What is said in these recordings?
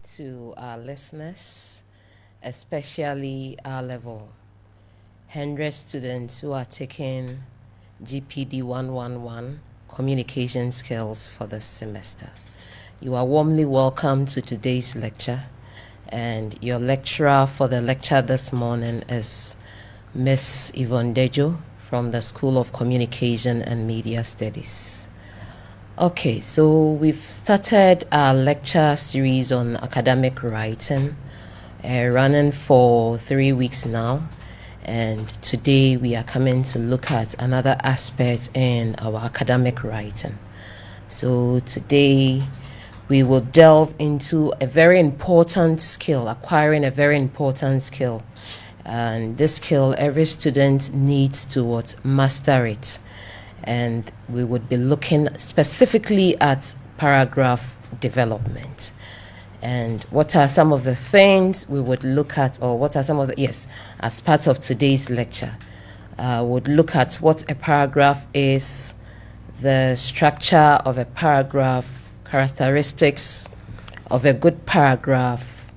to our listeners, especially our level 100 students who are taking GPD 111 communication skills for this semester. You are warmly welcome to today's lecture, and your lecturer for the lecture this morning is Miss YVONNE DEDZO from the School of Communication and Media Studies. Okay, so we've started our lecture series on academic writing, running for 3 weeks now. And today we are coming to look at another aspect in our academic writing. So today we will delve into a very important skill, acquiring a very important skill. And this skill, every student needs to master it. And we would be looking specifically at paragraph development. And what are some of the things we would look at, or what are some of the, yes, as part of today's lecture, would look at what a paragraph is, the structure of a paragraph, characteristics of a good paragraph,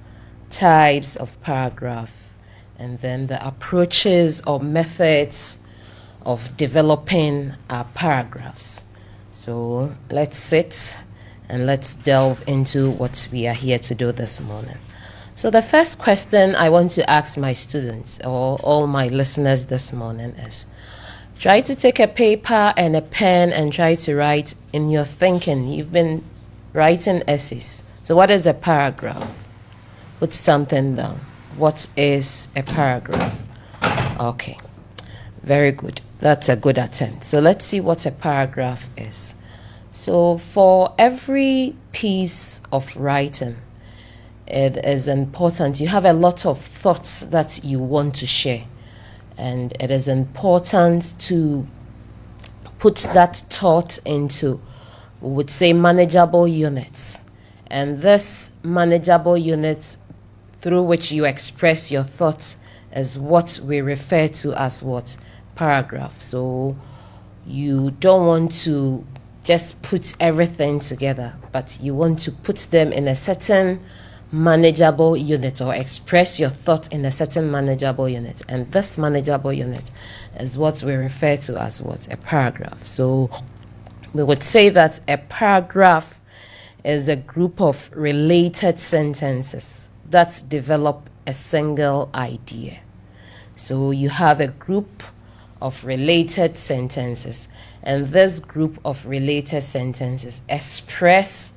types of paragraph, and then the approaches or methods of developing our paragraphs. So let's sit and let's delve into what we are here to do this morning. So the first question I want to ask my students or all my listeners this morning is, try to take a paper and a pen and try to write in your thinking. You've been writing essays. So what is a paragraph? Put something down. What is a paragraph? Okay, very good. That's a good attempt. So let's see what a paragraph is. So for every piece of writing, it is important. You have a lot of thoughts that you want to share. And it is important to put that thought into, we would say, manageable units. And this manageable units through which you express your thoughts is what we refer to as what? Paragraph. So you don't want to just put everything together, but you want to put them in a certain manageable unit, or express your thought in a certain manageable unit. And this manageable unit is what we refer to as what? A paragraph. So we would say that a paragraph is a group of related sentences that develop a single idea. So you have a group of related sentences, and this group of related sentences express,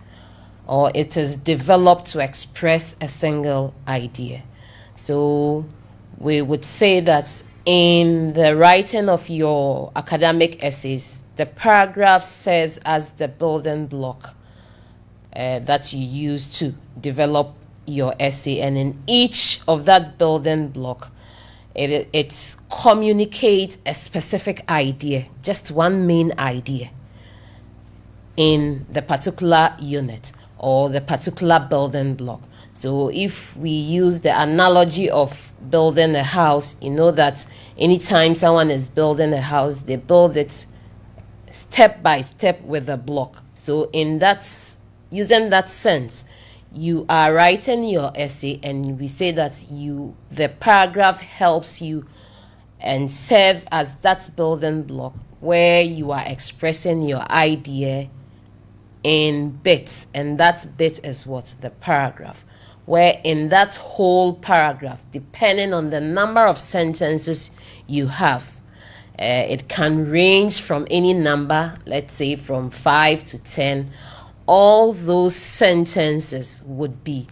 or it is developed to express, a single idea. So we would say that in the writing of your academic essays, the paragraph serves as the building block that you use to develop your essay, and in each of that building block, it communicates a specific idea, just one main idea in the particular unit or the particular building block. So if we use the analogy of building a house, you know that anytime someone is building a house, they build it step by step with a block. So in that, using that sense, you are writing your essay, and we say that the paragraph helps you and serves as that building block where you are expressing your idea in bits, and that bit is what? The paragraph. Where in that whole paragraph, depending on the number of sentences you have, it can range from any number, let's say from 5 to 10. All those sentences would be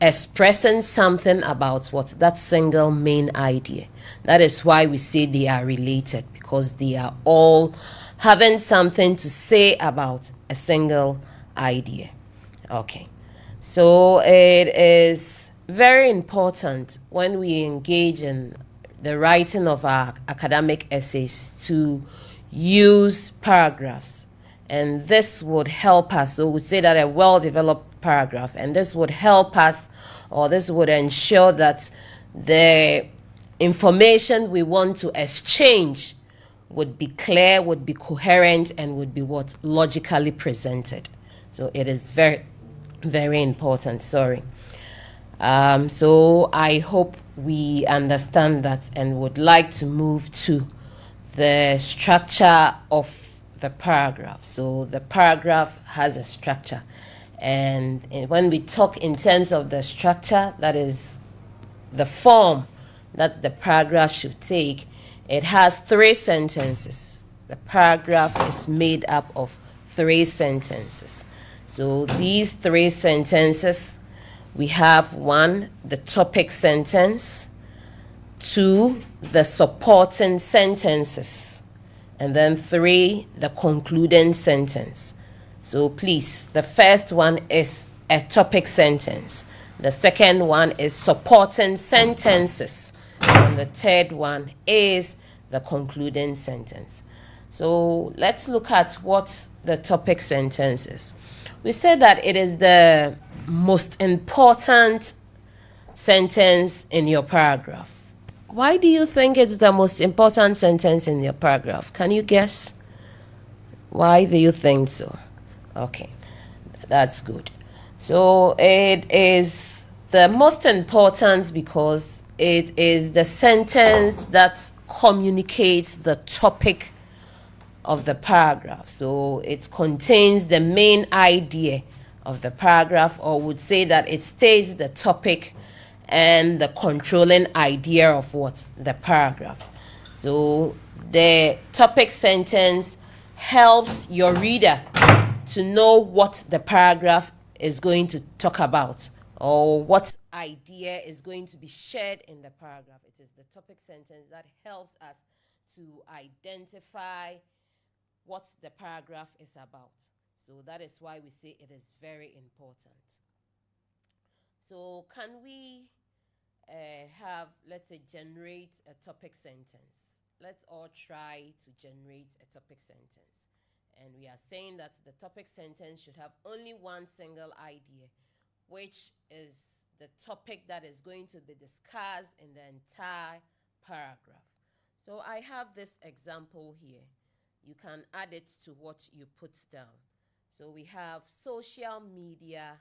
expressing something about what? That single main idea. That is why we say they are related, because they are all having something to say about a single idea. Okay, so it is very important when we engage in the writing of our academic essays to use paragraphs. And this would help us. So we say that a well-developed paragraph, and this would help us, or this would ensure that the information we want to exchange would be clear, would be coherent, and would be what? Logically presented. So it is very Very important, sorry. So I hope we understand that and would like to move to the structure of the paragraph. So the paragraph has a structure. And when we talk in terms of the structure, that is the form that the paragraph should take, it has 3 sentences. The paragraph is made up of 3 sentences. So these 3 sentences, we have 1, the topic sentence, 2, the supporting sentences, and then 3, the concluding sentence. So please, the first one is a topic sentence. The second one is supporting sentences. And the third one is the concluding sentence. So let's look at what the topic sentence is. We said that it is the most important sentence in your paragraph. Why do you think it's the most important sentence in your paragraph? Can you guess? Why do you think so? Okay, that's good. So it is the most important because it is the sentence that communicates the topic of the paragraph. So it contains the main idea of the paragraph, or would say that it states the topic and the controlling idea of what? The paragraph. So the topic sentence helps your reader to know what the paragraph is going to talk about, or what idea is going to be shared in the paragraph. It is the topic sentence that helps us to identify what the paragraph is about. So that is why we say it is very important. So can we let's say, generate a topic sentence? Let's all try to generate a topic sentence. And we are saying that the topic sentence should have only one single idea, which is the topic that is going to be discussed in the entire paragraph. So I have this example here. You can add it to what you put down. So we have social media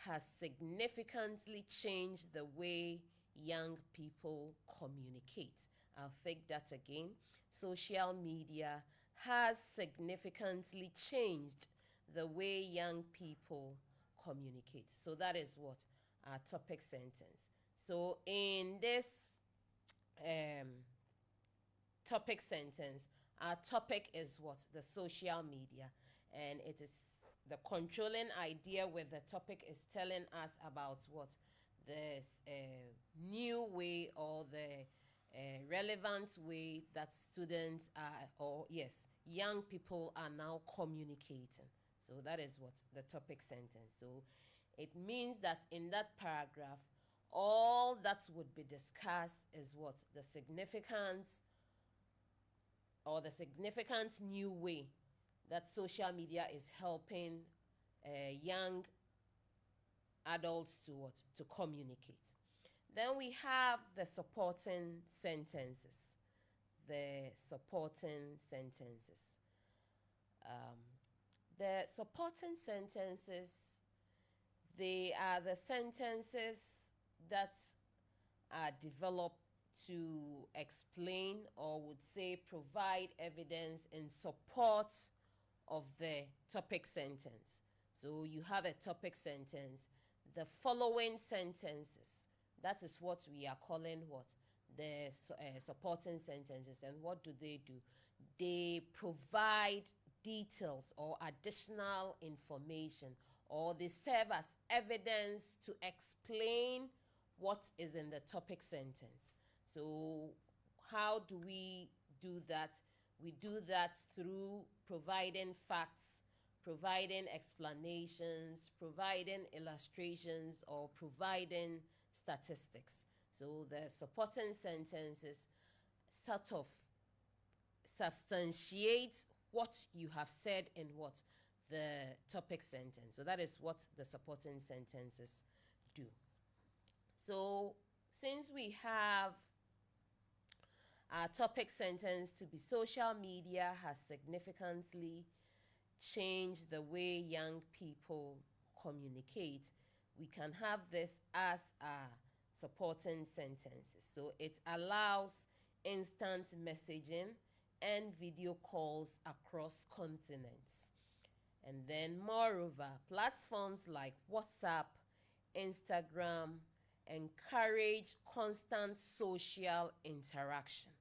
has significantly changed the way young people communicate. I'll take that again. Social media has significantly changed the way young people communicate. So that is what our topic sentence. So in this um, topic sentence, our topic is what? The social media. And it is the controlling idea with the topic is telling us about what? This new way, or the relevant way that students are, or yes, young people are now communicating. So that is what the topic sentence. So it means that in that paragraph, all that would be discussed is what? The significance, or the significant new way that social media is helping young adults to what? To communicate. Then we have the supporting sentences. The supporting sentences. The supporting sentences, they are the sentences that are developed to explain, or would say provide evidence in support of the topic sentence. So you have a topic sentence. The following sentences, that is what we are calling what? The supporting sentences. And what do? They provide details or additional information, or they serve as evidence to explain what is in the topic sentence. So how do we do that? We do that through providing facts, providing explanations, providing illustrations, or providing statistics. So the supporting sentences sort of substantiate what you have said in what? The topic sentence. So that is what the supporting sentences do. So since we have our topic sentence to be social media has significantly changed the way young people communicate, we can have this as our supporting sentences. So it allows instant messaging and video calls across continents. And then moreover, platforms like WhatsApp, Instagram encourage constant social interaction.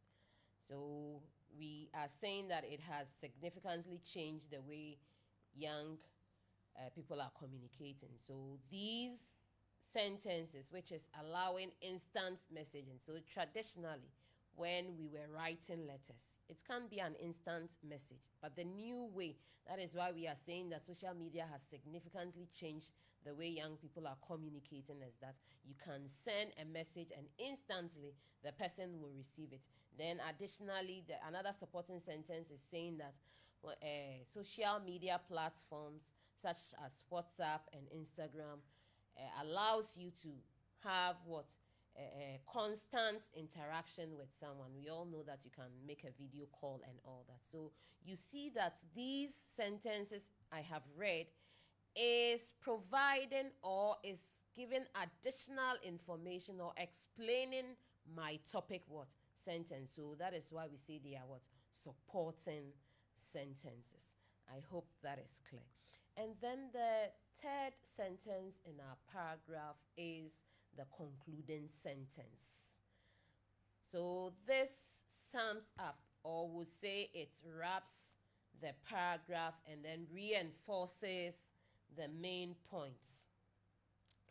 So we are saying that it has significantly changed the way young people are communicating. So these sentences, which is allowing instant messaging. So traditionally, when we were writing letters, it can be an instant message. But the new way, that is why we are saying that social media has significantly changed the way young people are communicating, is that you can send a message and instantly the person will receive it. Then additionally, another supporting sentence is saying that social media platforms such as WhatsApp and Instagram allows you to have constant interaction with someone. We all know that you can make a video call and all that. So you see that these sentences I have read is providing or is giving additional information or explaining my topic sentence. So that is why we say they are supporting sentences. I hope that is clear. And then the third sentence in our paragraph is the concluding sentence. So this sums up, or we'll say it wraps the paragraph and then reinforces the main points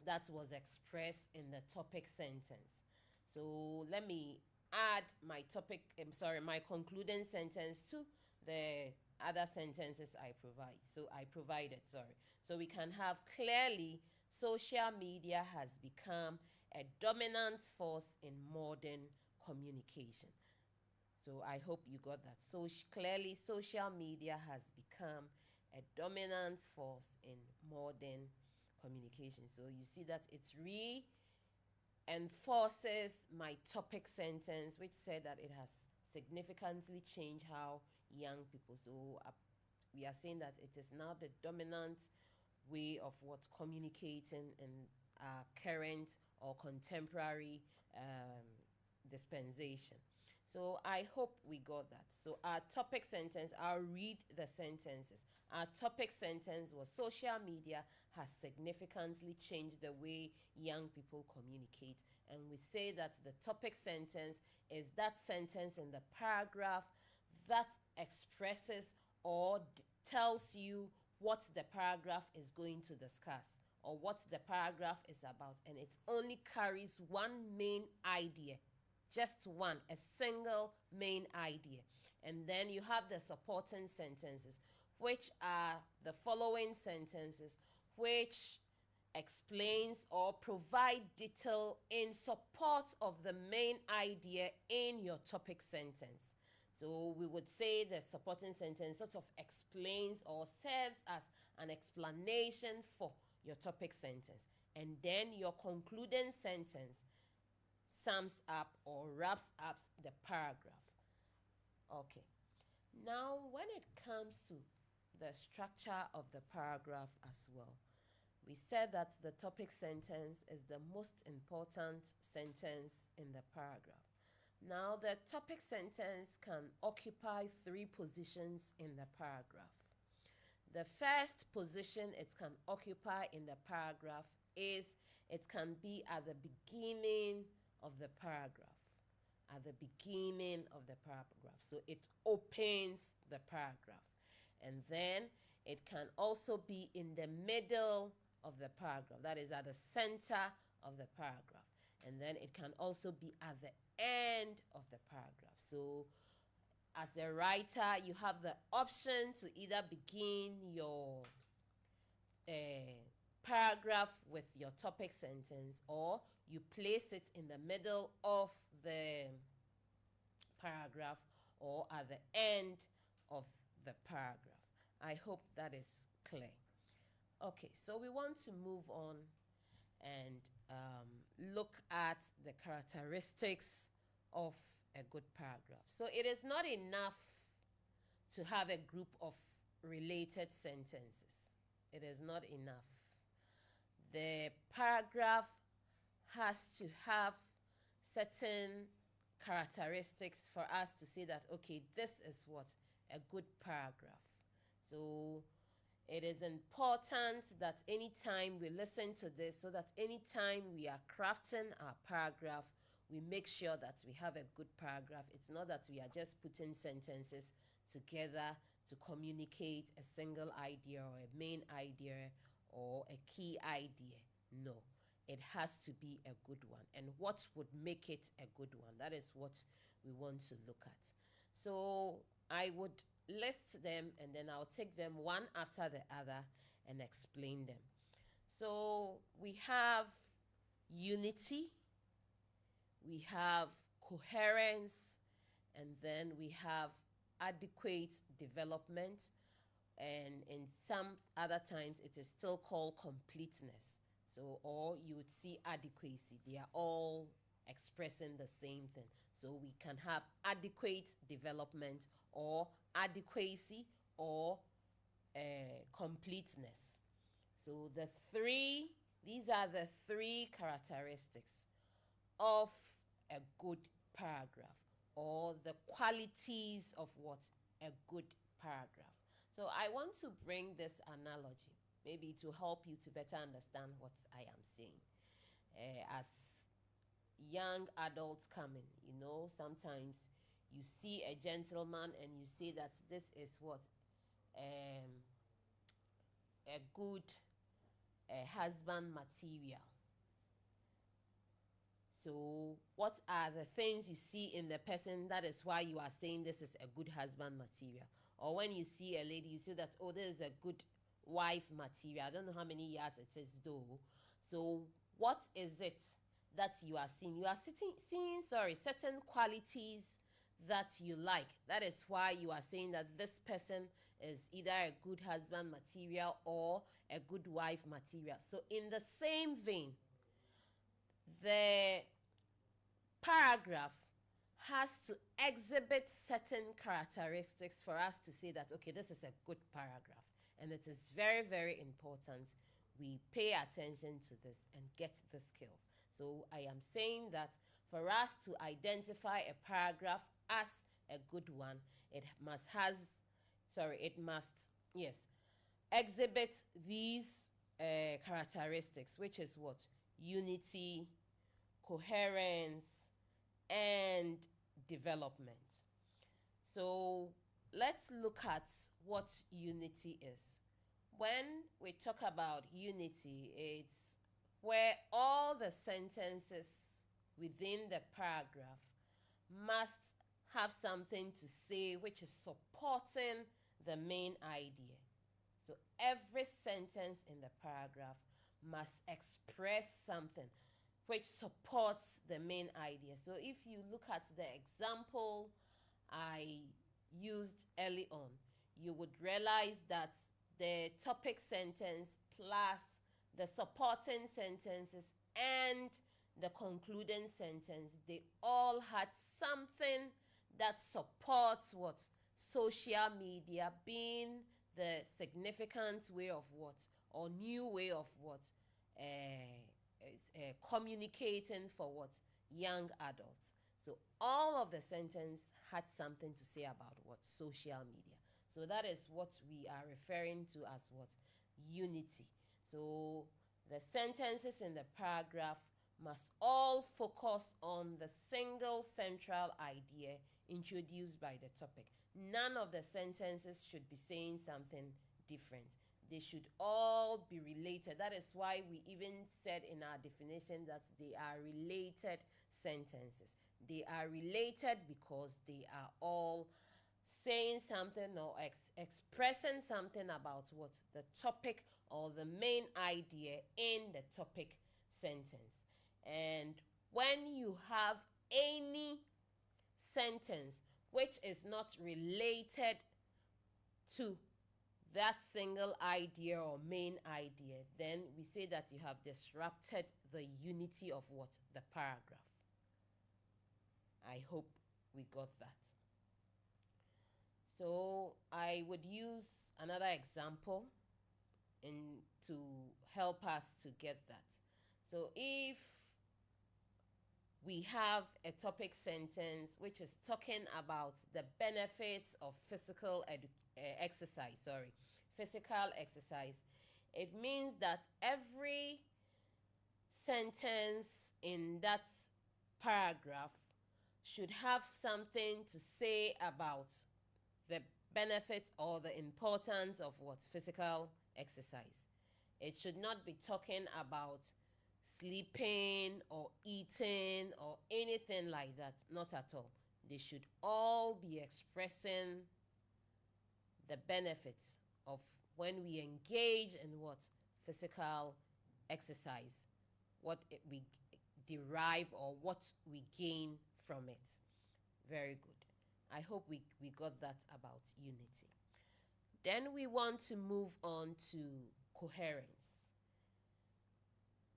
that was expressed in the topic sentence. So let me add my concluding sentence to the other sentences I provided. So we can have clearly, social media has become a dominant force in modern communication. So I hope you got that. So clearly, social media has become a dominant force in modern communication. So you see that it's reinforces my topic sentence, which said that it has significantly changed how young people. So we are saying that it is now the dominant way of communicating in our current or contemporary dispensation. So I hope we got that. So our topic sentence, I'll read the sentences. Our topic sentence was social media has significantly changed the way young people communicate. And we say that the topic sentence is that sentence in the paragraph that expresses or tells you what the paragraph is going to discuss or what the paragraph is about. And it only carries one main idea. Just one, a single main idea. And then you have the supporting sentences, which are the following sentences, which explains or provide detail in support of the main idea in your topic sentence. So we would say the supporting sentence sort of explains or serves as an explanation for your topic sentence. And then your concluding sentence sums up or wraps up the paragraph. Okay. Now, when it comes to the structure of the paragraph as well, we said that the topic sentence is the most important sentence in the paragraph. Now, the topic sentence can occupy 3 positions in the paragraph. The first position it can occupy in the paragraph is it can be at the beginning of the paragraph. At the beginning of the paragraph. So it opens the paragraph. And then it can also be in the middle of the paragraph. That is at the center of the paragraph. And then it can also be at the end of the paragraph. So as a writer, you have the option to either begin your paragraph with your topic sentence, or you place it in the middle of the paragraph or at the end of the paragraph. I hope that is clear. Okay, so we want to move on and look at the characteristics of a good paragraph. So it is not enough to have a group of related sentences. It is not enough. The paragraph has to have certain characteristics for us to say that, okay, this is what a good paragraph. So it is important that anytime we listen to this, so that anytime we are crafting our paragraph, we make sure that we have a good paragraph. It's not that we are just putting sentences together to communicate a single idea or a main idea or a key idea. No, it has to be a good one. And what would make it a good one? That is what we want to look at. So I would list them and then I'll take them one after the other and explain them. So we have unity, we have coherence, and then we have adequate development, and in some other times it is still called completeness. So, or you would see adequacy. They are all expressing the same thing. So we can have adequate development or adequacy or completeness. So these are the three characteristics of a good paragraph, or the qualities of what a good paragraph. So I want to bring this analogy, maybe to help you to better understand what I am saying. As young adults coming, sometimes you see a gentleman and you say that this is what a good husband material. So what are the things you see in the person that is why you are saying this is a good husband material? Or when you see a lady, you say that, oh, this is a good wife material. I don't know how many yards it is though. So what is it that you are seeing? You are seeing certain qualities that you like. That is why you are saying that this person is either a good husband material or a good wife material. So in the same vein, the paragraph has to exhibit certain characteristics for us to say that, okay, this is a good paragraph. And it is very, very important we pay attention to this and get the skills. So I am saying that for us to identify a paragraph as a good one, it must exhibit these characteristics, which is what? Unity, coherence, and development. So let's look at what unity is. When we talk about unity, it's where all the sentences within the paragraph must have something to say which is supporting the main idea. So every sentence in the paragraph must express something which supports the main idea. So if you look at the example I used early on, you would realize that the topic sentence plus the supporting sentences and the concluding sentence, they all had something that supports what? Social media being the significant way of what? Or new way of what? Communicating for what? Young adults. So all of the sentence had something to say about what? Social media. So that is what we are referring to as what? Unity. So the sentences in the paragraph must all focus on the single central idea introduced by the topic. None of the sentences should be saying something different. They should all be related. That is why we even said in our definition that they are related sentences. They are related because they are all saying something or expressing something about what? The topic or the main idea in the topic sentence. And when you have any sentence which is not related to that single idea or main idea, then we say that you have disrupted the unity of what? The paragraph. I hope we got that. So I would use another example. to help us to get that. So if we have a topic sentence which is talking about the benefits of physical exercise, physical exercise, it means that every sentence in that paragraph should have something to say about the benefits or the importance of what? Physical exercise. It should not be talking about sleeping or eating or anything like that. Not at all. They should all be expressing the benefits of when we engage in what? Physical exercise. What we derive or what we gain from it. Very good. I hope we got that about unity. Then we want to move on to coherence.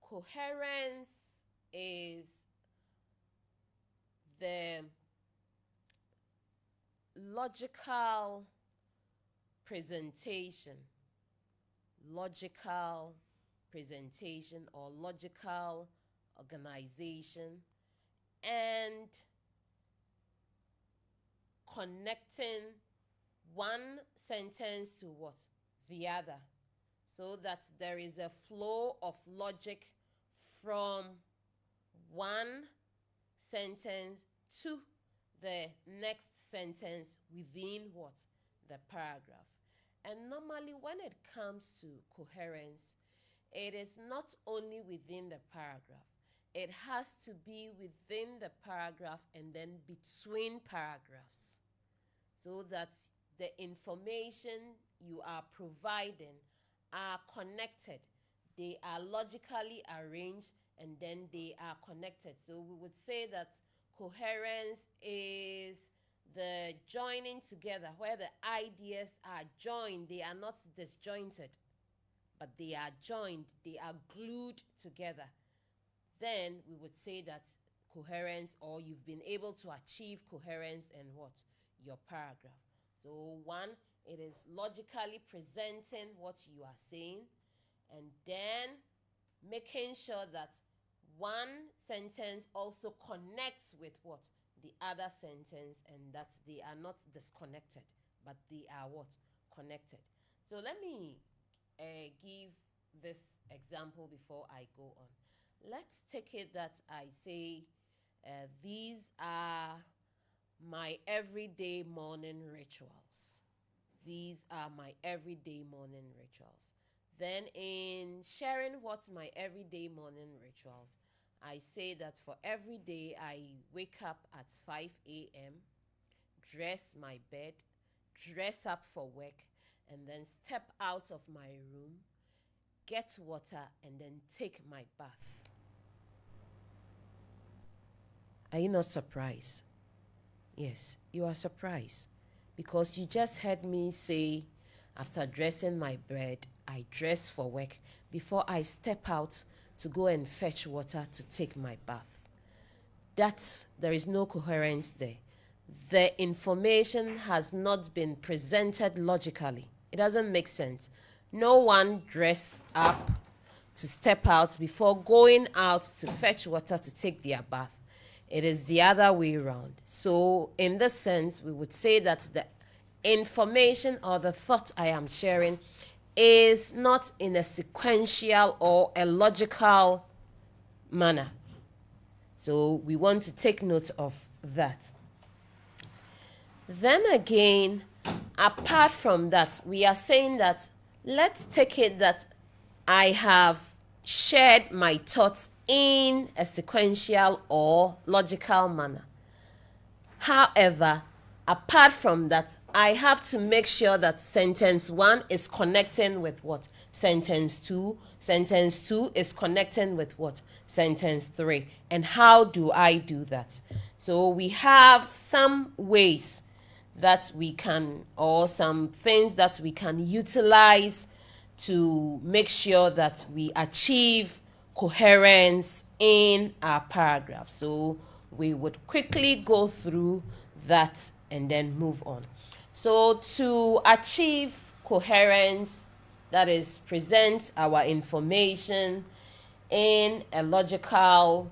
Coherence is the logical presentation or logical organization and connecting one sentence to what? The other, so that there is a flow of logic from one sentence to the next sentence within what? The paragraph. And normally when it comes to coherence, it is not only within the paragraph. It has to be within the paragraph and then between paragraphs, so that the information you are providing are connected. They are logically arranged and then they are connected. So we would say that coherence is the joining together, where the ideas are joined. They are not disjointed, but they are joined. They are glued together. Then we would say that coherence, or you've been able to achieve coherence in what? Your paragraph. So one, it is logically presenting what you are saying, and then making sure that one sentence also connects with what? The other sentence, and that they are not disconnected, but they are what? Connected. So let me give this example before I go on. Let's take it that I say, these are my everyday morning rituals. These are my everyday morning rituals. Then in sharing what's my everyday morning rituals, I say that for every day I wake up at 5 a.m., dress my bed, dress up for work, and then step out of my room, get water, and then take my bath. Are you not surprised? Yes, you are surprised, because you just heard me say, after dressing my bed, I dress for work before I step out to go and fetch water to take my bath. There is no coherence there. The information has not been presented logically. It doesn't make sense. No one dress up to step out before going out to fetch water to take their bath. It is the other way around. So in this sense, we would say that the information or the thought I am sharing is not in a sequential or a logical manner. So we want to take note of that. Then again, apart from that, we are saying that let's take it that I have shared my thoughts in a sequential or logical manner. However, apart from that, I have to make sure that sentence 1 is connecting with what? Sentence 2. Sentence 2 is connecting with what? Sentence 3. And how do I do that? So we have some ways that we can, or some things that we can utilize to make sure that we achieve coherence in our paragraph. So we would quickly go through that and then move on. So to achieve coherence, That is, present our information in a logical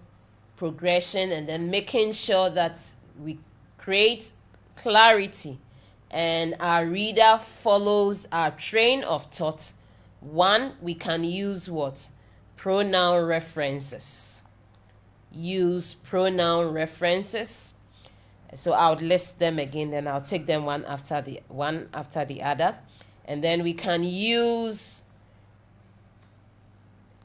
progression, and then making sure that we create clarity and our reader follows our train of thought. One, we can use what? Pronoun references. Use pronoun references. So I would list them again, then I'll take them one after the other. And then we can use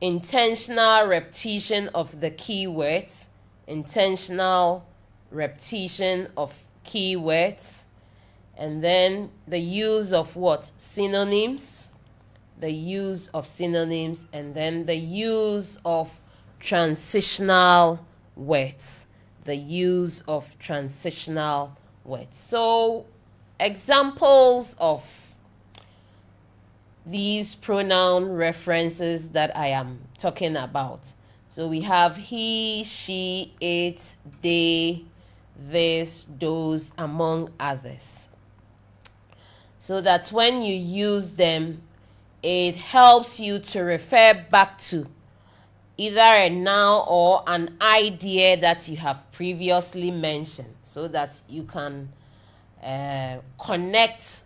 intentional repetition of the keywords. Intentional repetition of keywords. And then the use of what? Synonyms. The use of synonyms. And then the use of transitional words. The use of transitional words. So, examples of these pronoun references that I am talking about. So we have he, she, it, they, this, those, among others. So that when you use them, it helps you to refer back to either a noun or an idea that you have previously mentioned, so that you can connect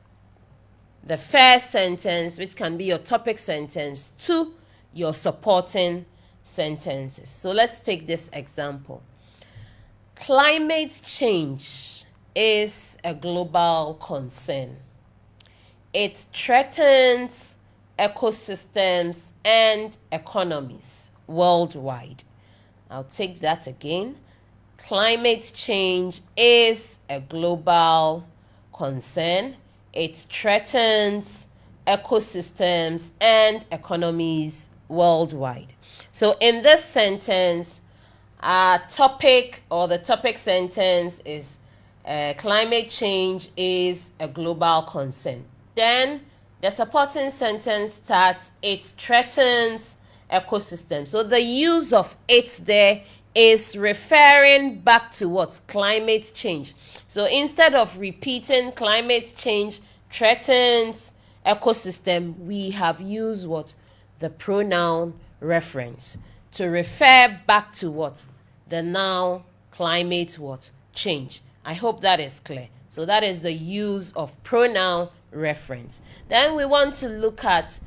the first sentence, which can be your topic sentence, to your supporting sentences. So let's take this example. Climate change is a global concern. It threatens ecosystems and economies worldwide. I'll take that again. Climate change is a global concern. It threatens ecosystems and economies worldwide. So in this sentence, our topic or the topic sentence is climate change is a global concern. Then the supporting sentence starts, it threatens ecosystem. So the use of it there is referring back to what? Climate change. So instead of repeating climate change threatens ecosystem, we have used what? The pronoun reference to refer back to what? The noun climate what? Change. I hope that is clear. So that is the use of pronoun reference. Then we want to look at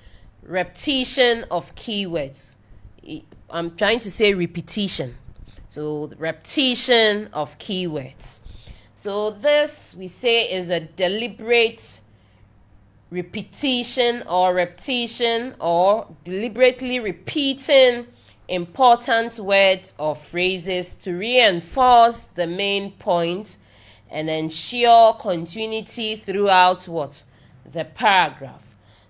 repetition of keywords. I'm trying to say repetition. So repetition of keywords. So this we say is a deliberate repetition or deliberately repeating important words or phrases to reinforce the main point and ensure continuity throughout what? The paragraph.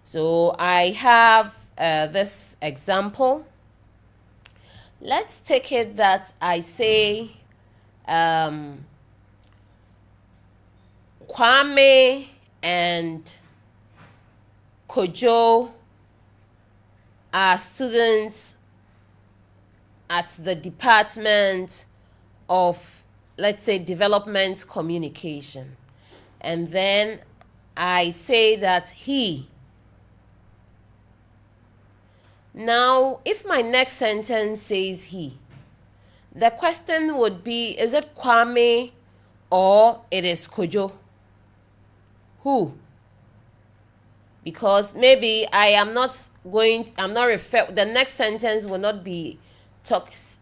So I have this example. Let's take it that I say Kwame and Kojo are students at the Department of, let's say, Development Communication. And then I say that he. Now, if my next sentence says he, the question would be, is it Kwame or it is Kojo? Who? Because maybe the next sentence will not be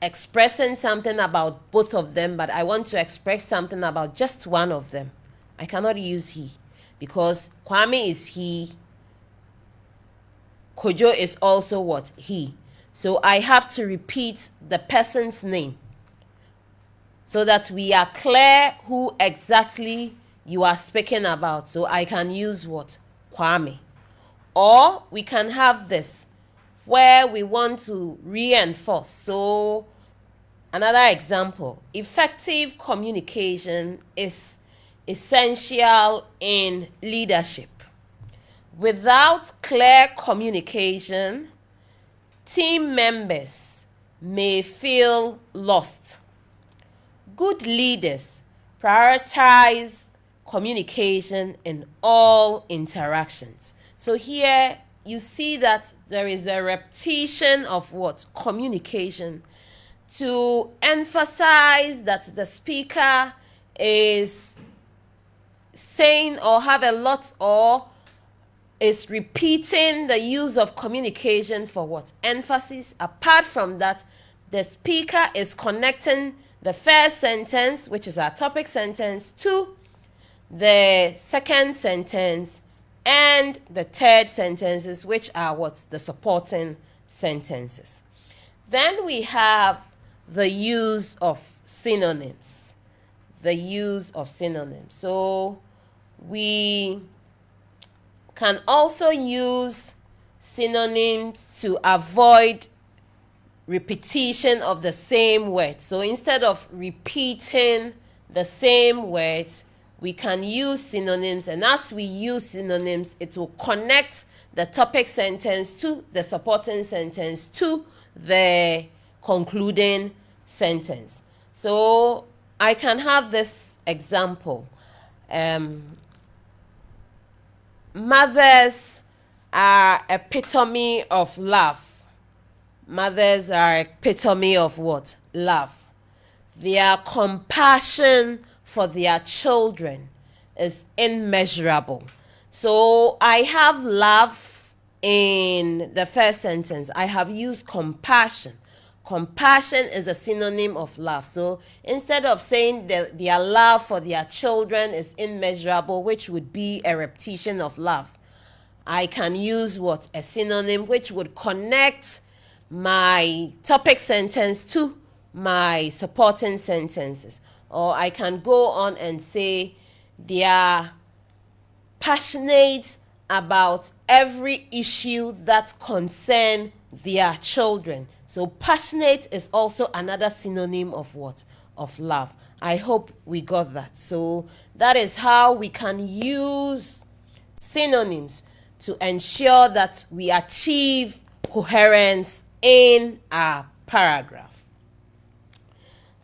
expressing something about both of them, but I want to express something about just one of them. I cannot use he because Kwame is he. Kojo is also what? He. So I have to repeat the person's name so that we are clear who exactly you are speaking about. So I can use what? Kwame. Or we can have this where we want to reinforce. So another example, effective communication is essential in leadership. Without clear communication, team members may feel lost. Good leaders prioritize communication in all interactions. So here you see that there is a repetition of what? Communication, to emphasize that the speaker is saying or have a lot, or is repeating the use of communication for what? Emphasis. Apart from that, the speaker is connecting the first sentence, which is our topic sentence, to the second sentence and the third sentences, which are what? The supporting sentences. Then we have the use of synonyms. The use of synonyms. So we can also use synonyms to avoid repetition of the same word. So instead of repeating the same words, we can use synonyms, and as we use synonyms, it will connect the topic sentence to the supporting sentence to the concluding sentence. So I can have this example. Mothers are epitome of love. Mothers are epitome of what? Love. Their compassion for their children is immeasurable. So I have love in the first sentence. I have used compassion. Compassion is a synonym of love. So instead of saying that their love for their children is immeasurable, which would be a repetition of love, I can use what? A synonym which would connect my topic sentence to my supporting sentences. Or I can go on and say they are passionate about every issue that concerns their children. So passionate is also another synonym of what? Of love. I hope we got that. So that is how we can use synonyms to ensure that we achieve coherence in our paragraph.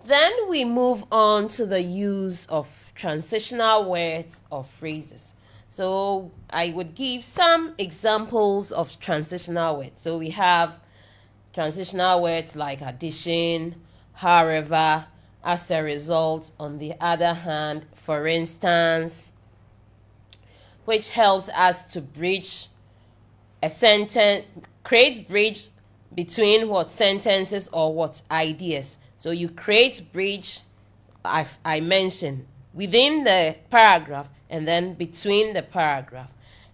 Then we move on to the use of transitional words or phrases. So I would give some examples of transitional words. So we have transitional words like addition, however, as a result, on the other hand, for instance, which helps us to bridge a sentence, create bridge between what? Sentences or what? Ideas. So you create bridge, as I mentioned, within the paragraph and then between the paragraph.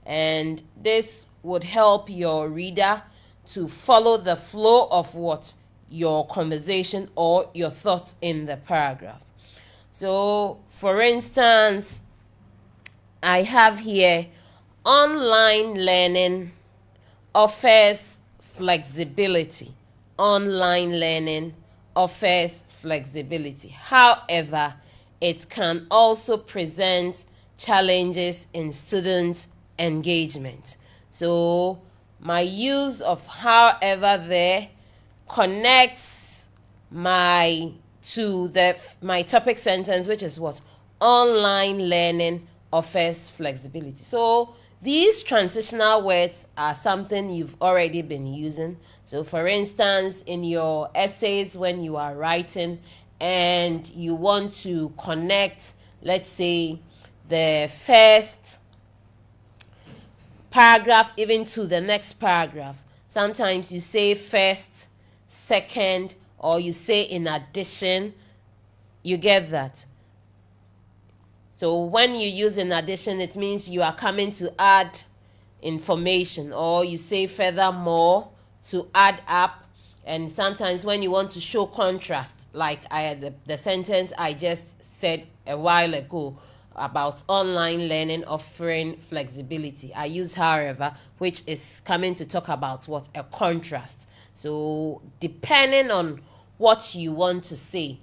And this would help your reader to follow the flow of what? Your conversation or your thoughts in the paragraph. So, for instance, I have here, online learning offers flexibility. Online learning offers flexibility. However, it can also present challenges in student engagement. So my use of however there connects my topic sentence, which is what? Online learning offers flexibility. So these transitional words are something you've already been using. So for instance, in your essays when you are writing and you want to connect, let's say, the first paragraph even to the next paragraph, sometimes you say first, second, or you say in addition. You get that? So when you use in addition, it means you are coming to add information, or you say furthermore to add up. And sometimes when you want to show contrast, like the sentence I just said a while ago about online learning offering flexibility, I use however, which is coming to talk about what? A contrast. So depending on what you want to say,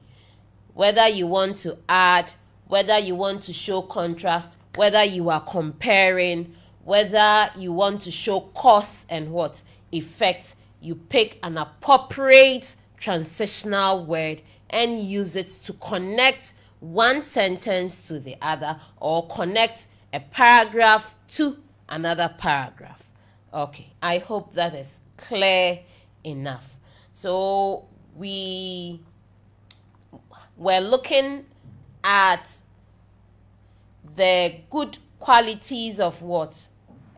whether you want to add, whether you want to show contrast, whether you are comparing, whether you want to show cause and what? Effects, you pick an appropriate transitional word and use it to connect one sentence to the other, or connect a paragraph to another paragraph. Okay, I hope that is clear enough. So we're looking at the good qualities of what?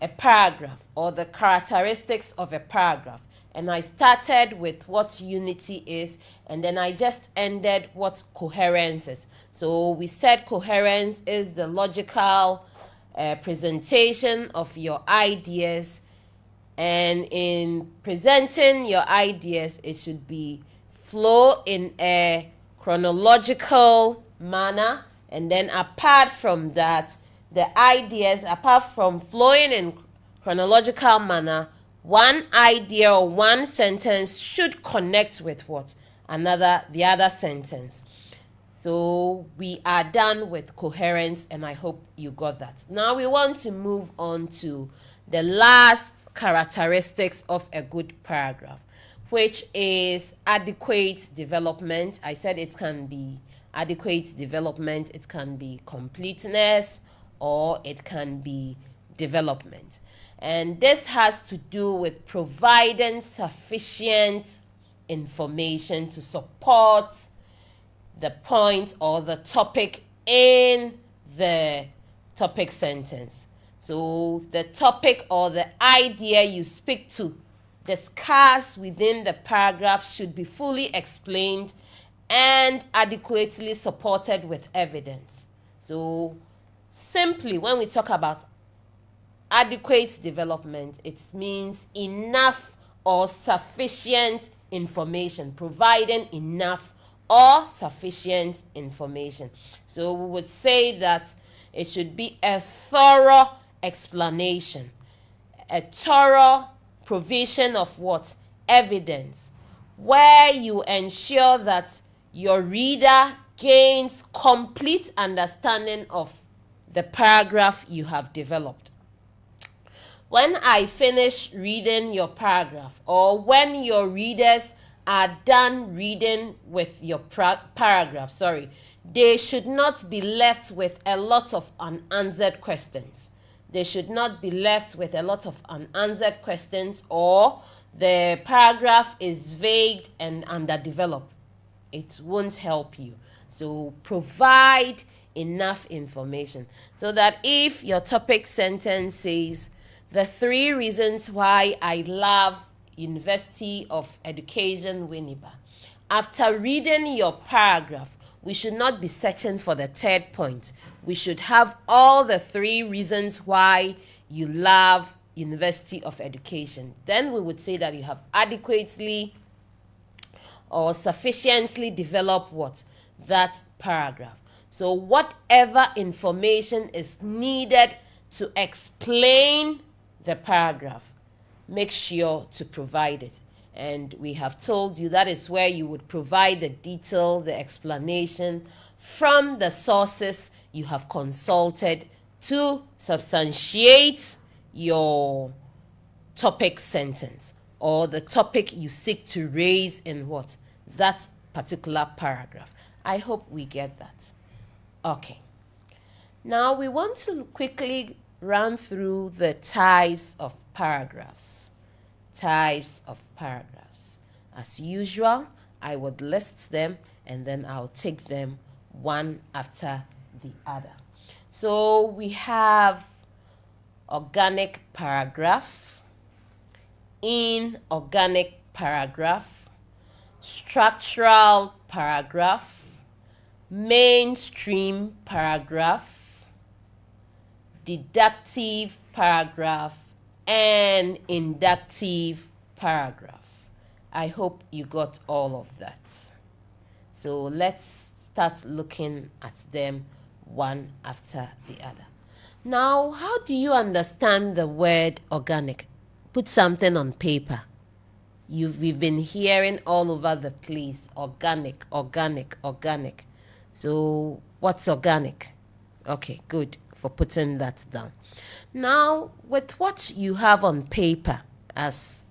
A paragraph, or the characteristics of a paragraph. And I started with what unity is, and then I just ended what coherence is. So we said coherence is the logical presentation of your ideas, and in presenting your ideas, it should be flow in a chronological manner. And then apart from that, the ideas, apart from flowing in chronological manner, one idea or one sentence should connect with what? The other sentence. So we are done with coherence, and I hope you got that. Now we want to move on to the last characteristics of a good paragraph, which is adequate development. I said it can be adequate development, it can be completeness, or it can be development. And this has to do with providing sufficient information to support the point or the topic in the topic sentence. So the topic or the idea you speak to, discuss within the paragraph, should be fully explained and adequately supported with evidence. So simply, when we talk about adequate development, it means enough or sufficient information, providing enough or sufficient information. So we would say that it should be a thorough explanation, a thorough provision of what? Evidence, where you ensure that your reader gains complete understanding of the paragraph you have developed. When I finish reading your paragraph, or when your readers are done reading with your paragraph, they should not be left with a lot of unanswered questions. They should not be left with a lot of unanswered questions, or the paragraph is vague and underdeveloped. It won't help you. So provide enough information so that if your topic sentence says, the 3 reasons why I love University of Education Winneba, after reading your paragraph, we should not be searching for the 3rd point. We should have all the 3 reasons why you love University of Education. Then we would say that you have adequately or sufficiently developed what? That paragraph. So whatever information is needed to explain the paragraph, make sure to provide it. And we have told you that is where you would provide the detail, the explanation from the sources you have consulted to substantiate your topic sentence, or the topic you seek to raise in what? That particular paragraph. I hope we get that. Okay. Now we want to quickly run through the types of paragraphs. Types of paragraphs. As usual, I would list them and then I'll take them one after the other. So we have organic paragraph, inorganic paragraph, structural paragraph, mainstream paragraph, deductive paragraph, and inductive paragraph. I hope you got all of that. So let's start looking at them one after the other. Now, how do you understand the word organic? Put something on paper. We've been hearing all over the place, organic, organic, organic. So what's organic? Okay, good for putting that down. Now, with what you have on paper as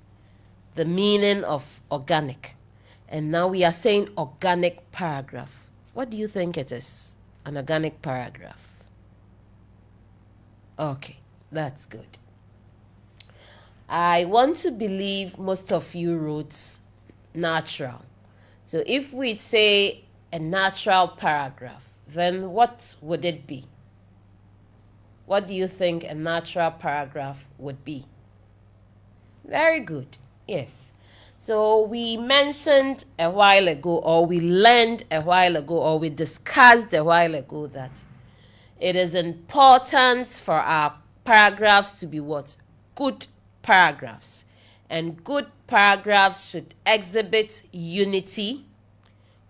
the meaning of organic, and now we are saying organic paragraph. What do you think it is? An organic paragraph. Okay, that's good. I want to believe most of you wrote natural. So if we say a natural paragraph, then what would it be? What do you think a natural paragraph would be? Very good. Yes. So we mentioned a while ago, or we learned a while ago, or we discussed a while ago that it is important for our paragraphs to be what? Good paragraphs. And good paragraphs should exhibit unity,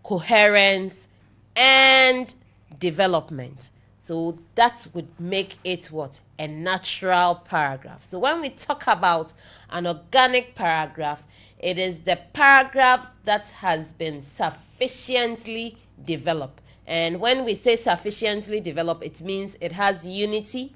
coherence, and development. So that would make it what? A natural paragraph. So when we talk about an organic paragraph, it is the paragraph that has been sufficiently developed. And when we say sufficiently developed, it means it has unity,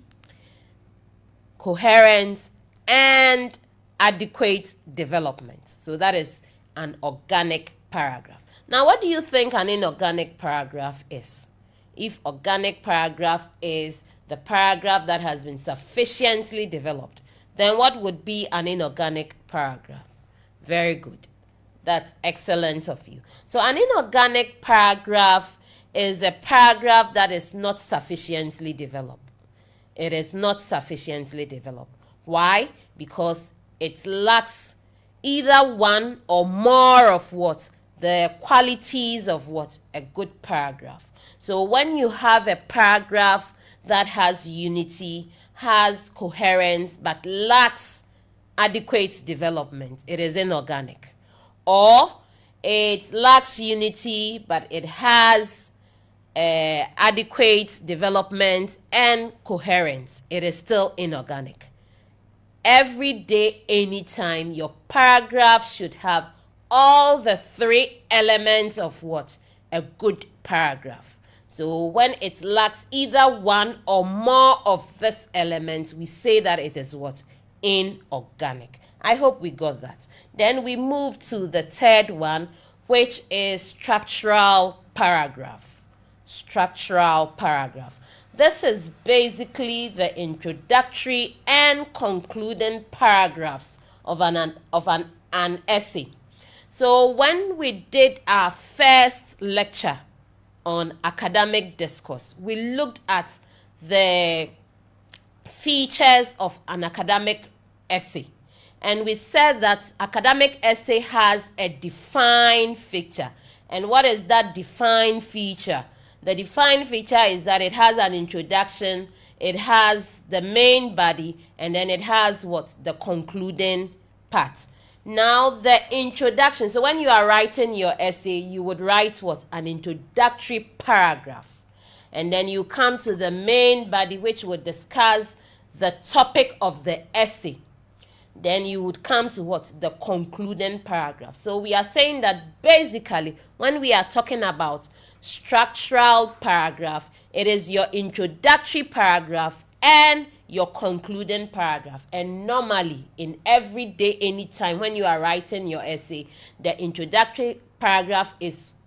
coherence, and adequate development. So that is an organic paragraph. Now, what do you think an inorganic paragraph is? If organic paragraph is the paragraph that has been sufficiently developed, then what would be an inorganic paragraph? Very good. That's excellent of you. So an inorganic paragraph is a paragraph that is not sufficiently developed. It is not sufficiently developed. Why? Because it lacks either one or more of what? The qualities of what? A good paragraph. So when you have a paragraph that has unity, has coherence, but lacks adequate development, it is inorganic. Or it lacks unity, but it has adequate development and coherence, it is still inorganic. Every day, anytime, your paragraph should have all the three elements of what? A good paragraph. So when it lacks either one or more of this element, we say that it is what? Inorganic. I hope we got that. Then we move to the third one, which is structural paragraph. Structural paragraph. This is basically the introductory and concluding paragraphs of an essay. So when we did our first lecture on academic discourse, we looked at the features of an academic essay. And we said that academic essay has a defined feature. And what is that defined feature? The defined feature is that it has an introduction, it has the main body, and then it has what? The concluding part. Now, the introduction. So when you are writing your essay, you would write what? An introductory paragraph. And then you come to the main body, which would discuss the topic of the essay. Then you would come to what? The concluding paragraph. So we are saying that basically when we are talking about structural paragraph, it is your introductory paragraph and your concluding paragraph. And normally in every day, anytime when you are writing your essay, the introductory paragraph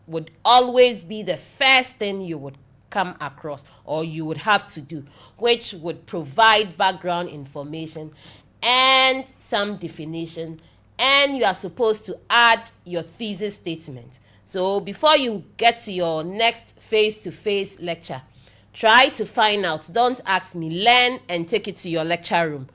would always be the first thing you would come across or you would have to do, which would provide background information and some definition, and you are supposed to add your thesis statement. So before you get to your next face-to-face lecture, try to find out, don't ask me, learn and take it to your lecture room.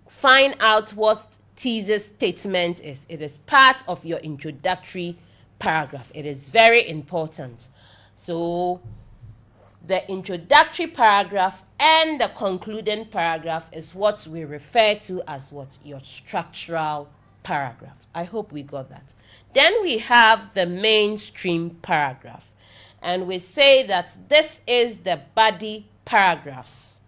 Find out what thesis statement is. It is part of your introductory paragraph. It is very important. So the introductory paragraph and the concluding paragraph is what we refer to as what? Your structural paragraph. I hope we got that. Then we have the mainstream paragraph. And we say that this is the body paragraphs.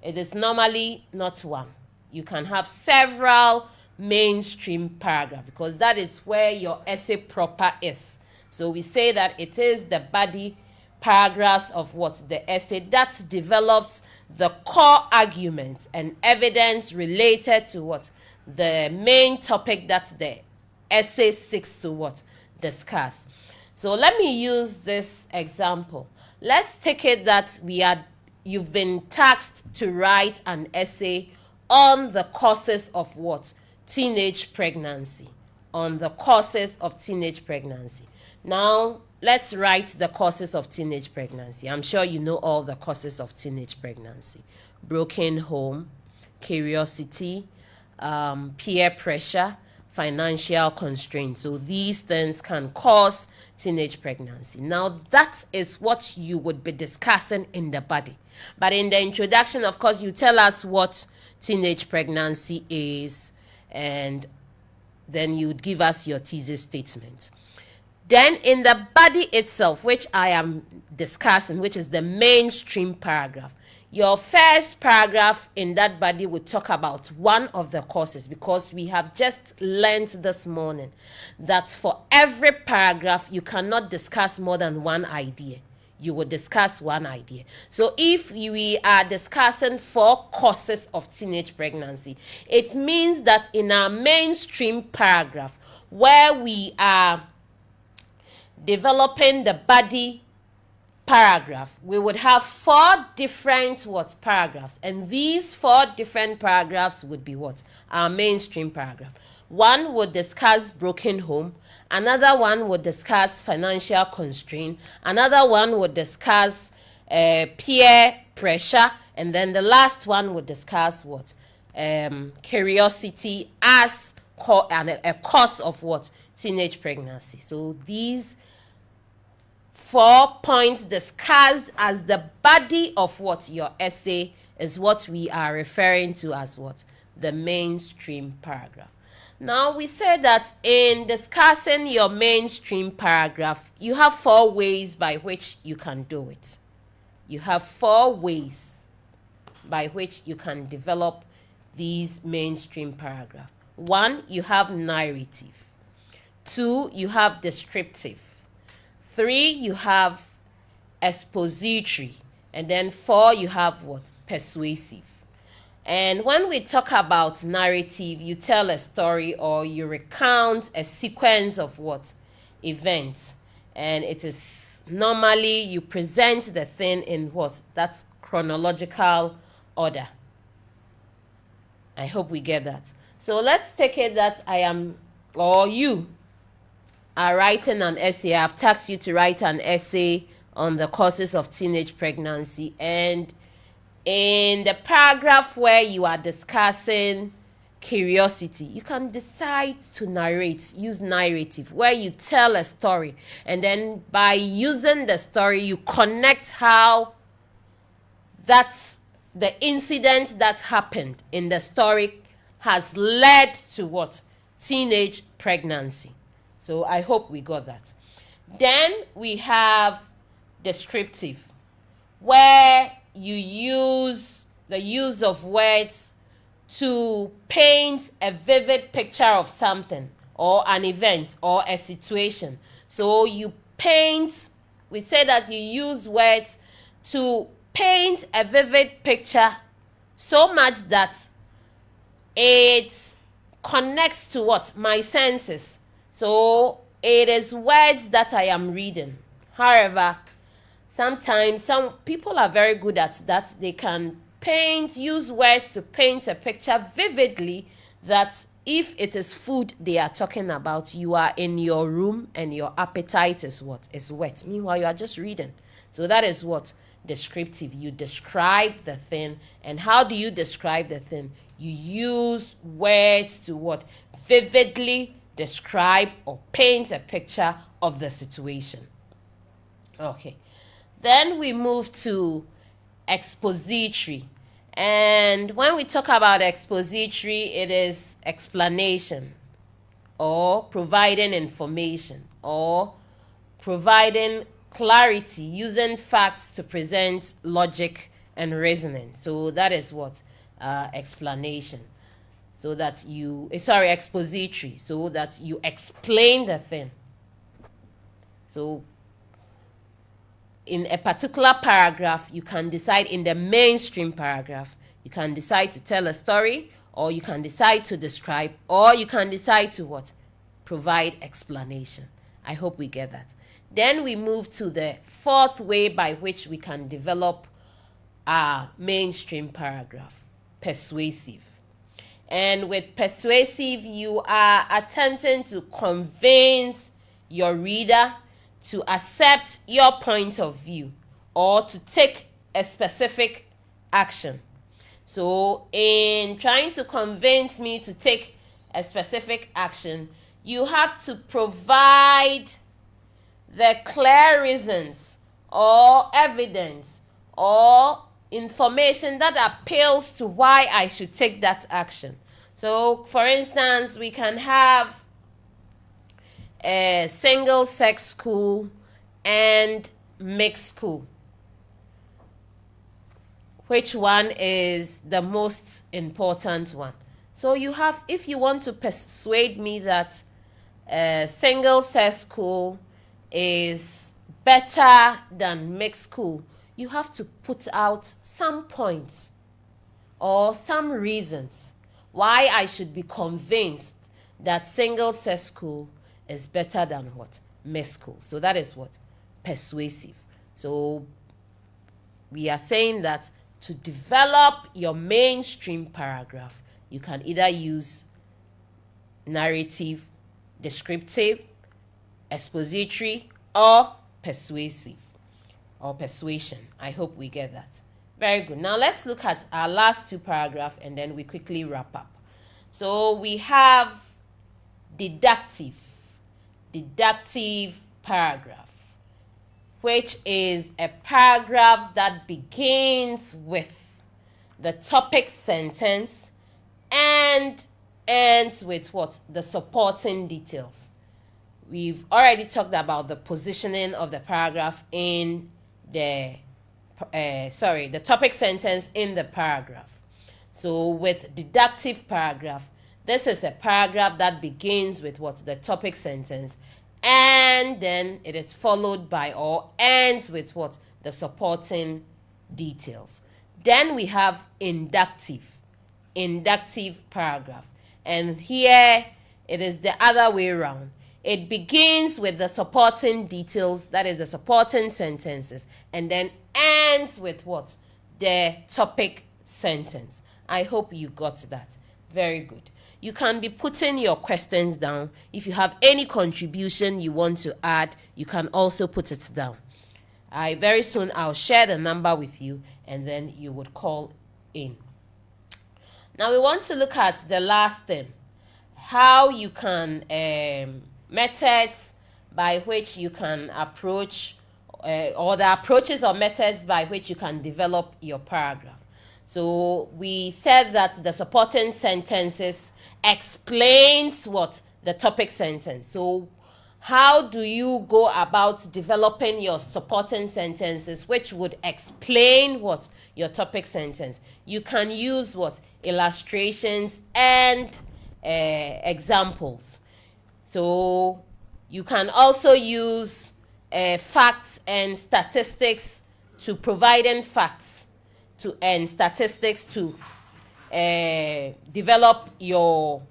It is normally not one. You can have several mainstream paragraphs because that is where your essay proper is. So we say that it is the body paragraphs of what? The essay that develops the core arguments and evidence related to what? The main topic that the essay seeks to what? Discuss. So let me use this example. Let's take it that you've been tasked to write an essay on the causes of what? teenage pregnancy, on the causes of teenage pregnancy. Now, let's write the causes of teenage pregnancy. I'm sure you know all the causes of teenage pregnancy. Broken home, curiosity, peer pressure, financial constraints. So these things can cause teenage pregnancy. Now, that is what you would be discussing in the body. But in the introduction, of course, you tell us what teenage pregnancy is, and then you'd give us your thesis statement. Then in the body itself, which I am discussing, which is the mainstream paragraph, your first paragraph in that body will talk about one of the causes, because we have just learned this morning that for every paragraph you cannot discuss more than one idea. You will discuss one idea. So if we are discussing 4 causes of teenage pregnancy, it means that in our mainstream paragraph, where we are developing the body paragraph, we would have 4 different paragraphs, and these 4 different paragraphs would be our mainstream paragraph. One would discuss broken home, another one would discuss financial constraint, another one would discuss peer pressure, and then the last one would discuss curiosity as a cause of teenage pregnancy. So these 4 points discussed as the body of your essay is what we are referring to as the mainstream paragraph. Now, we said that in discussing your mainstream paragraph, you have 4 ways by which you can do it. You have 4 ways by which you can develop these mainstream paragraph. 1, you have narrative. 2, you have descriptive. 3, you have expository. And then 4, you have persuasive. And when we talk about narrative, you tell a story or you recount a sequence of events. And it is normally you present the thing in that's chronological order. I hope we get that. So let's take it that I am, or you are writing an essay. I've tasked you to write an essay on the causes of teenage pregnancy, and in the paragraph where you are discussing curiosity, you can decide to use narrative, where you tell a story, and then by using the story, you connect how the incident that happened in the story has led to teenage pregnancy. So I hope we got that. Then we have descriptive, where you use the use of words to paint a vivid picture of something or an event or a situation. So we say that you use words to paint a vivid picture so much that it connects to my senses. So it is words that I am reading. However, sometimes some people are very good at that. They can use words to paint a picture vividly, that if it is food they are talking about, you are in your room and your appetite is wet. Meanwhile, you are just reading. So that is descriptive. You describe the thing. And how do you describe the thing? You use words to vividly describe or paint a picture of the situation. Okay. Then we move to expository. And when we talk about expository, it is explanation or providing information or providing clarity, using facts to present logic and reasoning. So that is explanation. So that expository, so that you explain the thing. So in a particular paragraph, you can decide, in the mainstream paragraph, you can decide to tell a story, or you can decide to describe, or you can decide to provide explanation. I hope we get that. Then we move to the 4th way by which we can develop our mainstream paragraph, persuasive. And with persuasive, you are attempting to convince your reader to accept your point of view or to take a specific action. So in trying to convince me to take a specific action, you have to provide the clear reasons or evidence or information that appeals to why I should take that action. So, for instance, we can have a single-sex school and mixed school. Which one is the most important one? So you have, if you want to persuade me that a single-sex school is better than mixed school, you have to put out some points or some reasons why I should be convinced that single-sex school is better than what? Mixed school. So that is what? Persuasive. So we are saying that to develop your mainstream paragraph, you can either use narrative, descriptive, expository, or persuasive, or persuasion. I hope we get that. Very good. Now let's look at our last two paragraphs and then we quickly wrap up. So we have deductive paragraph, which is a paragraph that begins with the topic sentence and ends with what? The supporting details. We've already talked about the positioning of the paragraph in the topic sentence in the paragraph. So with deductive paragraph, this is a paragraph that begins with what? The topic sentence, and then it is followed by or ends with what? The supporting details. Then we have inductive paragraph, and here it is the other way around. It begins with the supporting details, that is the supporting sentences, and then ends with what? The topic sentence. I hope you got that. Very good. You can be putting your questions down. If you have any contribution you want to add, you can also put it down. Very soon I'll share the number with you and then you would call in. Now we want to look at the last thing. How you can, methods by which you can approach, or the approaches or methods by which you can develop your paragraph. So we said that the supporting sentences explains what? The topic sentence. So how do you go about developing your supporting sentences which would explain what? Your topic sentence. You can use what? Illustrations and examples. So you can also use facts and statistics to providing facts and statistics to develop your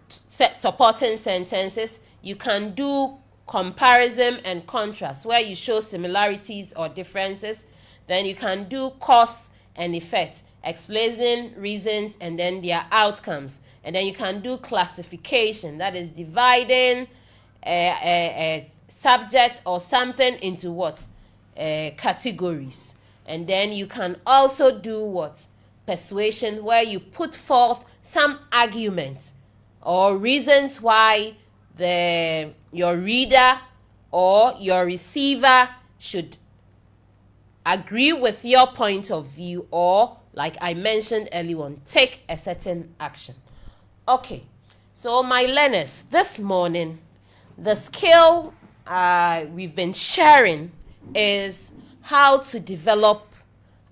supporting sentences. You can do comparison and contrast where you show similarities or differences. Then you can do cause and effect, explaining reasons and then their outcomes. And then you can do classification, that is dividing a subject or something into what? Categories. And then you can also do what? Persuasion, where you put forth some arguments or reasons why your reader or your receiver should agree with your point of view, or, like I mentioned earlier on, take a certain action. Okay, so my learners, this morning, the skill we've been sharing is how to develop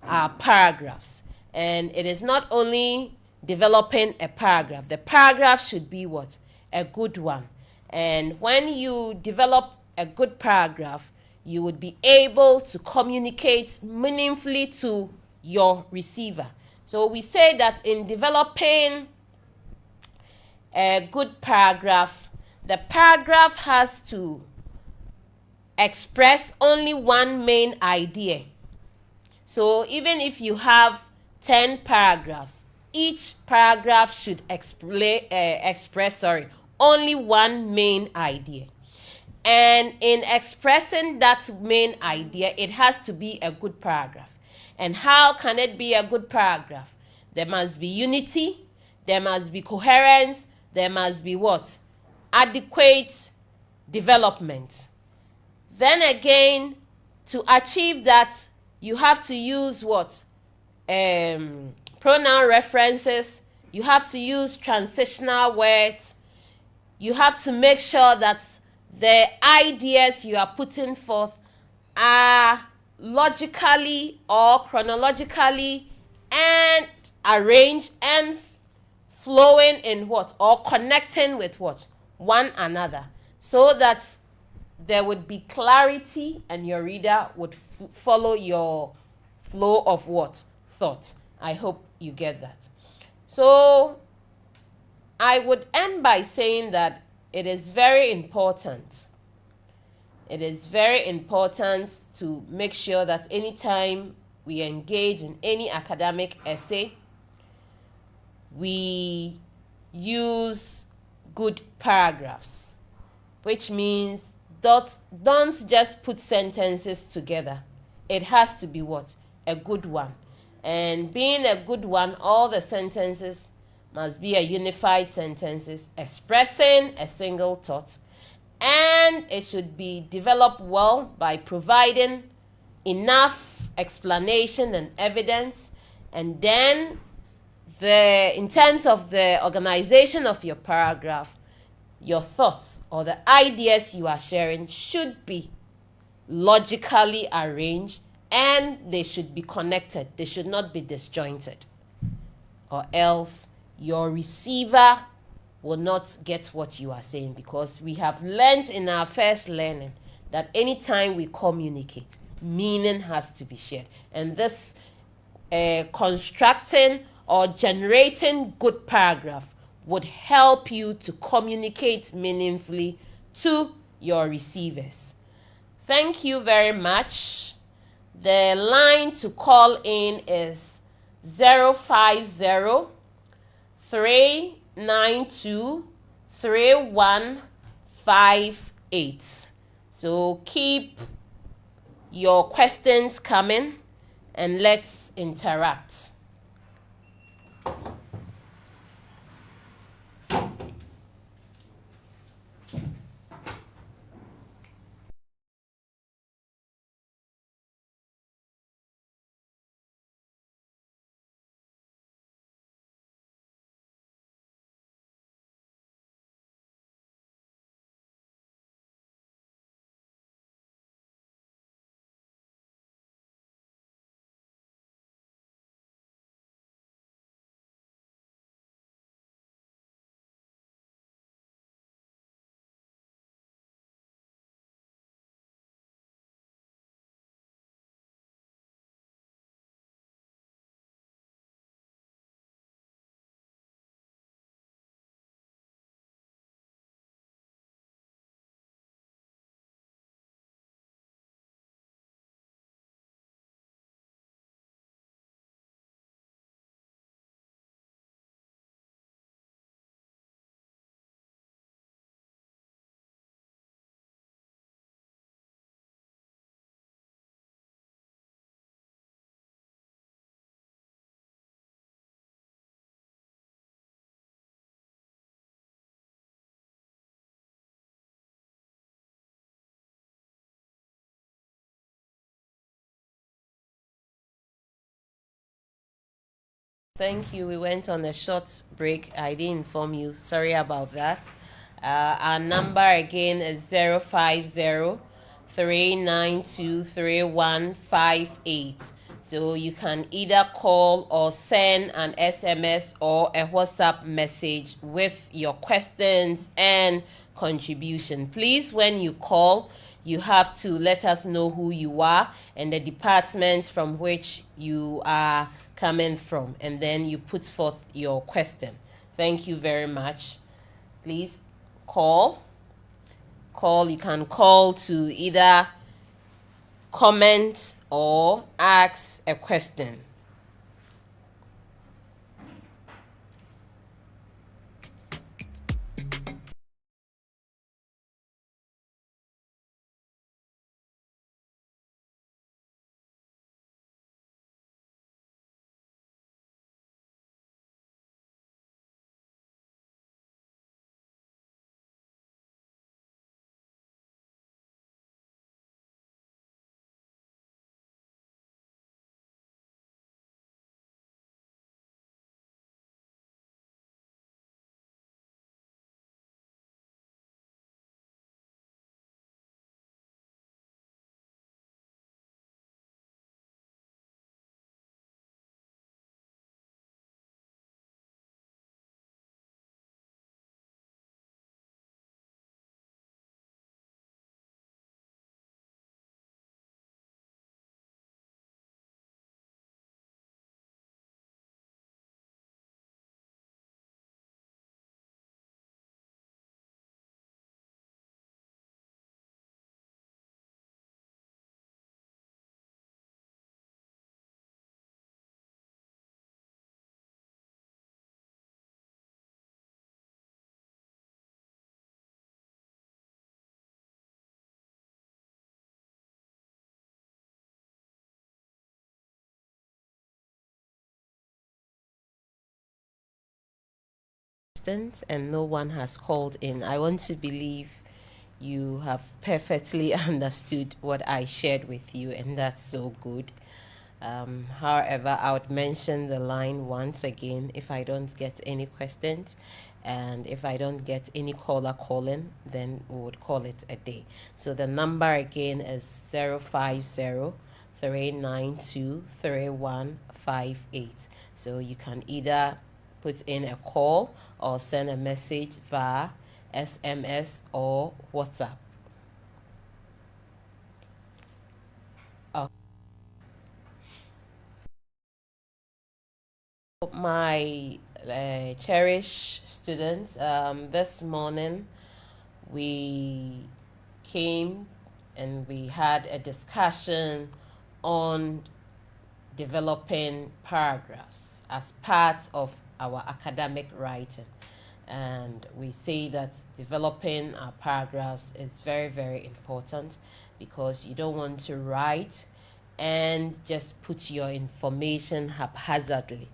our paragraphs. And it is not only developing a paragraph. The paragraph should be what? A good one. And when you develop a good paragraph, you would be able to communicate meaningfully to your receiver. So we say that in developing a good paragraph, the paragraph has to express only one main idea. So even if you have 10 paragraphs, each paragraph should express only one main idea. And in expressing that main idea, it has to be a good paragraph. And how can it be a good paragraph? There must be unity, there must be coherence, there must be what? Adequate development. Then again, to achieve that, you have to use what? Pronoun references. You have to use transitional words. You have to make sure that the ideas you are putting forth are logically or chronologically and arranged and flowing in what? Or connecting with what? One another. So that there would be clarity and your reader would follow your flow of what? Thought. I hope you get that. So I would end by saying that it is very important. It is very important to make sure that anytime we engage in any academic essay, we use good paragraphs, which means don't just put sentences together. It has to be what? A good one. And being a good one, all the sentences must be a unified sentences expressing a single thought. And it should be developed well by providing enough explanation and evidence. And then in terms of the organization of your paragraph, your thoughts or the ideas you are sharing should be logically arranged and they should be connected. They should not be disjointed, or else your receiver will not get what you are saying, because we have learned in our first learning that anytime we communicate, meaning has to be shared. And this constructing or generating good paragraph would help you to communicate meaningfully to your receivers. Thank you very much. The line to call in is 050-392-3158. So keep your questions coming and let's interact. Thank you. We went on a short break. I didn't inform you. Sorry about that. Our number again is 050-392-3158. So you can either call or send an SMS or a WhatsApp message with your questions and contribution. Please, when you call, you have to let us know who you are and the department from which you are coming from, and then you put forth your question. Thank you very much. Please call. You can call to either comment or ask a question. and no one has called in. I want to believe you have perfectly understood what I shared with you, and that's so good. However, I would mention the line once again if I don't get any questions, and if I don't get any caller calling, then we would call it a day. So the number again is 050-392-3158. So you can either put in a call or send a message via SMS or WhatsApp. My cherished students, this morning we came and we had a discussion on developing paragraphs as part of our academic writing. And we say that developing our paragraphs is very, very important, because you don't want to write and just put your information haphazardly.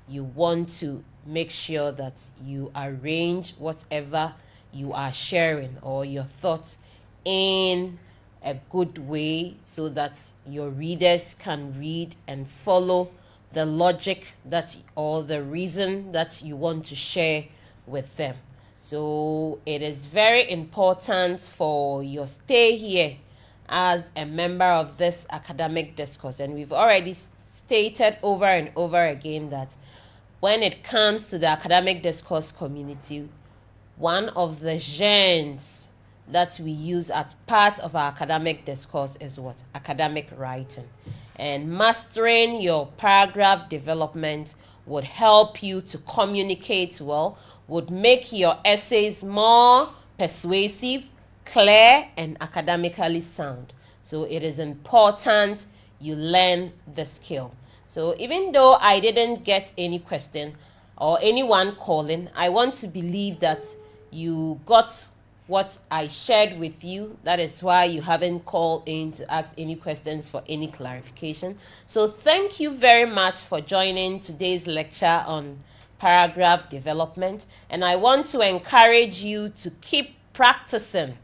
You want to make sure that you arrange whatever you are sharing or your thoughts in a good way, so that your readers can read and follow the logic that or the reason that you want to share with them. So it is very important for your stay here as a member of this academic discourse. And we've already stated over and over again that when it comes to the academic discourse community, one of the genres that we use as part of our academic discourse is what? Academic writing. And mastering your paragraph development would help you to communicate well, would make your essays more persuasive, clear, and academically sound. So it is important you learn the skill. So even though I didn't get any question or anyone calling, I want to believe that you got what I shared with you. That is why you haven't called in to ask any questions for any clarification. So thank you very much for joining today's lecture on paragraph development. And I want to encourage you to keep practicing.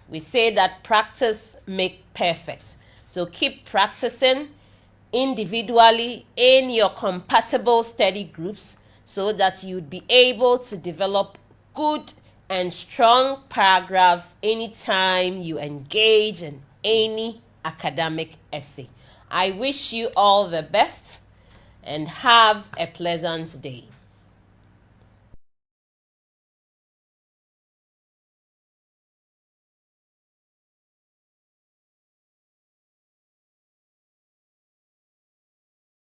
We say that practice makes perfect. So keep practicing individually in your compatible study groups, so that you'd be able to develop good and strong paragraphs anytime you engage in any academic essay. I wish you all the best and have a pleasant day.